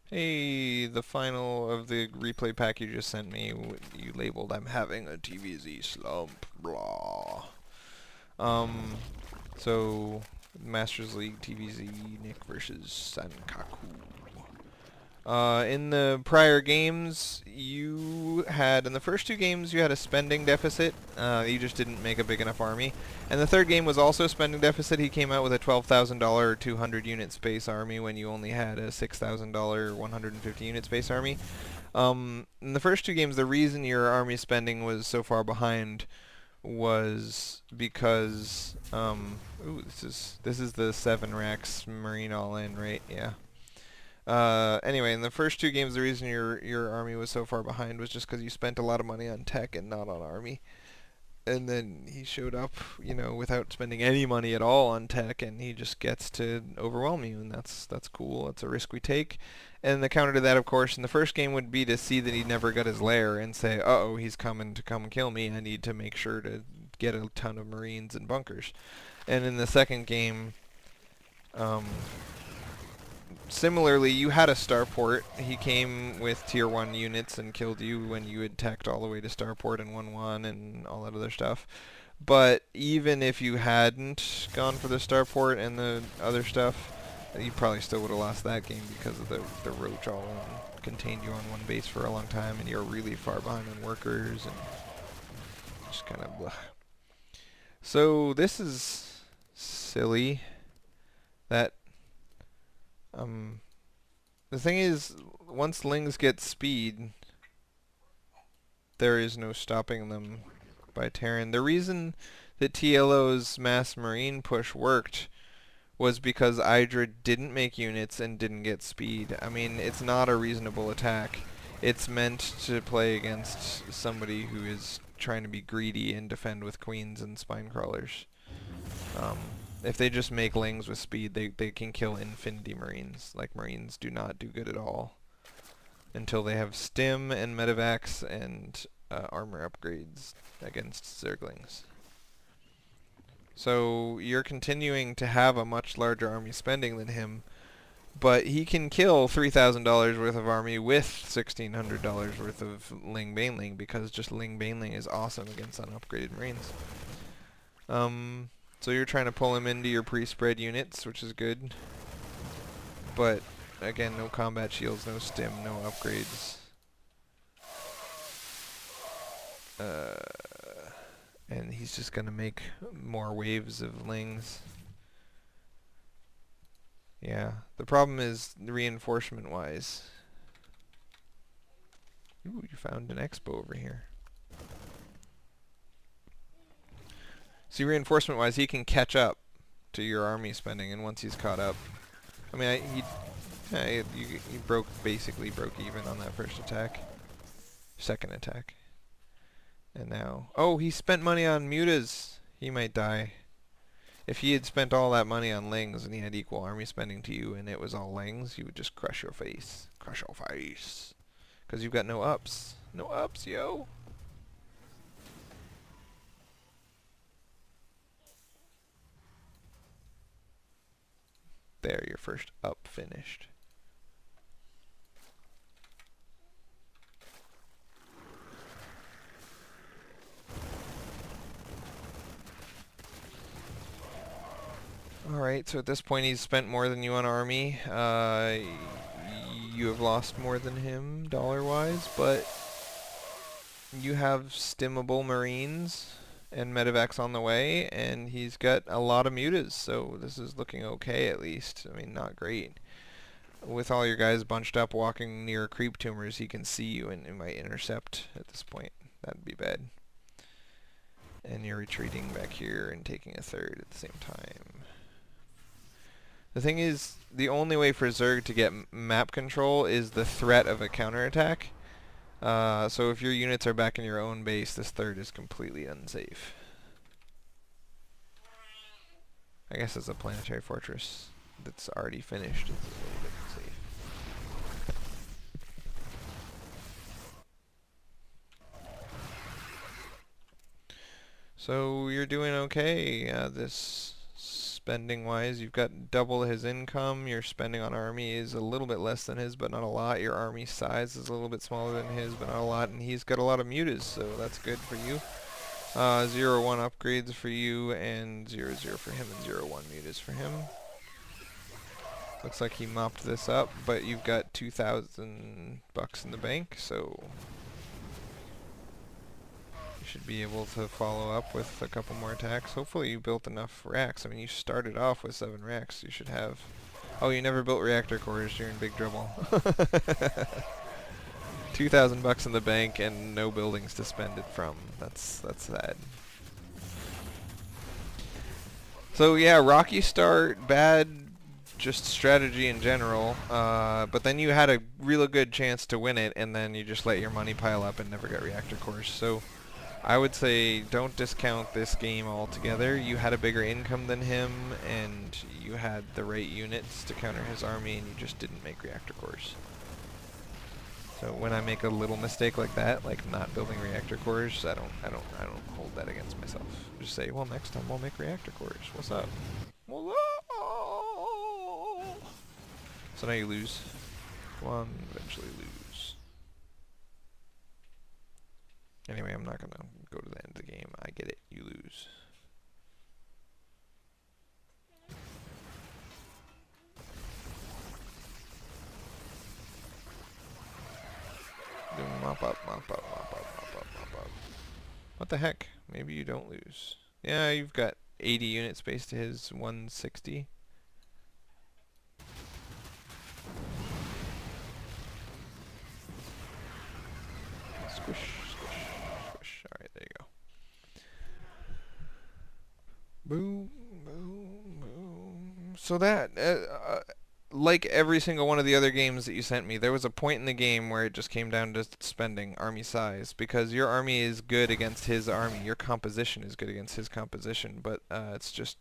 Hey, the final of the replay pack you just sent me, you labeled I'm having a TvZ slump, blah. Um, so, Masters League TvZ, Nick versus Sankaku. In the prior games, you had, in the first two games, you had a spending deficit. You just didn't make a big enough army. And the third game was also a spending deficit. He came out with a $12,000 200 unit space army when you only had a $6,000 150 unit space army. In the first two games, the reason your army spending was so far behind was because, ooh, this is the 7 racks Marine all in, right? Yeah. Anyway, in the first two games, the reason your army was so far behind was just because you spent a lot of money on tech and not on army. And then he showed up, without spending any money at all on tech, and he just gets to overwhelm you, and that's cool. That's a risk we take. And the counter to that, of course, in the first game would be to see that he never got his lair and say, "Uh-oh, he's coming to come kill me. I need to make sure to get a ton of marines and bunkers." And in the second game, um, similarly, you had a starport. He came with tier 1 units and killed you when you had teched all the way to starport and 1-1 and all that other stuff. But even if you hadn't gone for the starport and the other stuff, you probably still would have lost that game because of the roach all in contained you on one base for a long time, and you're really far behind on workers and just kind of blah. So this is silly that the thing is, once Lings get speed, there is no stopping them by Terran. The reason that TLO's mass marine push worked was because Hydra didn't make units and didn't get speed. I mean, it's not a reasonable attack. It's meant to play against somebody who is trying to be greedy and defend with queens and spine crawlers. If they just make Lings with speed, they can kill infinity marines. Like, marines do not do good at all until they have stim and medevacs and armor upgrades against zerglings. So you're continuing to have a much larger army spending than him, but he can kill $3,000 worth of army with $1,600 worth of Ling Baneling, because just Ling Baneling is awesome against unupgraded marines. So you're trying to pull him into your pre-spread units, which is good. But again, no combat shields, no stim, no upgrades. And he's just gonna make more waves of Lings. Yeah, the problem is reinforcement-wise. Ooh, you found an expo over here. See, reinforcement-wise, he can catch up to your army spending, and once he's caught up, I mean, he basically broke even on that first attack, second attack, and now, oh, he spent money on mutas. He might die. If he had spent all that money on Lings and he had equal army spending to you, and it was all Lings, you would just crush your face, because you've got no ups, yo. There, your first up finished. Alright, so at this point he's spent more than you on army. You have lost more than him, dollar-wise, but you have stimmable marines and medevacs on the way, and he's got a lot of mutas, so this is looking okay at least. I mean, not great. With all your guys bunched up walking near creep tumors, he can see you and it might intercept at this point. That'd be bad. And you're retreating back here and taking a third at the same time. The thing is, the only way for Zerg to get map control is the threat of a counterattack. So if your units are back in your own base, this third is completely unsafe. I guess it's a planetary fortress that's already finished. It's a little bit unsafe. So you're doing okay. This spending wise. You've got double his income. Your spending on army is a little bit less than his, but not a lot. Your army size is a little bit smaller than his, but not a lot. And he's got a lot of mutas, so that's good for you. 0-1 upgrades for you, and 0-0 for him, and 0-1 mutas for him. Looks like he mopped this up, but you've got 2,000 bucks in the bank, so you should be able to follow up with a couple more attacks. Hopefully you built enough racks. I mean, you started off with 7 racks. You should have... Oh, you never built reactor cores. You're in big trouble. 2,000 bucks in the bank and no buildings to spend it from. That's sad. So yeah, rocky start, bad just strategy in general, but then you had a really good chance to win it, and then you just let your money pile up and never got reactor cores. So I would say don't discount this game altogether. You had a bigger income than him, and you had the right units to counter his army, and you just didn't make reactor cores. So when I make a little mistake like that, like not building reactor cores, I don't hold that against myself. Just say, well, next time we'll make reactor cores. What's up? So now you lose. Go on, eventually lose. Anyway, I'm not gonna go to the end of the game. I get it. You lose. Mop up, mop up, mop up, mop up, mop up. What the heck? Maybe you don't lose. Yeah, you've got 80 unit space to his 160. Squish, squish, squish. Alright, there you go. Boom, boom, boom. So that, like every single one of the other games that you sent me, there was a point in the game where it just came down to spending army size, because your army is good against his army, your composition is good against his composition, but it's just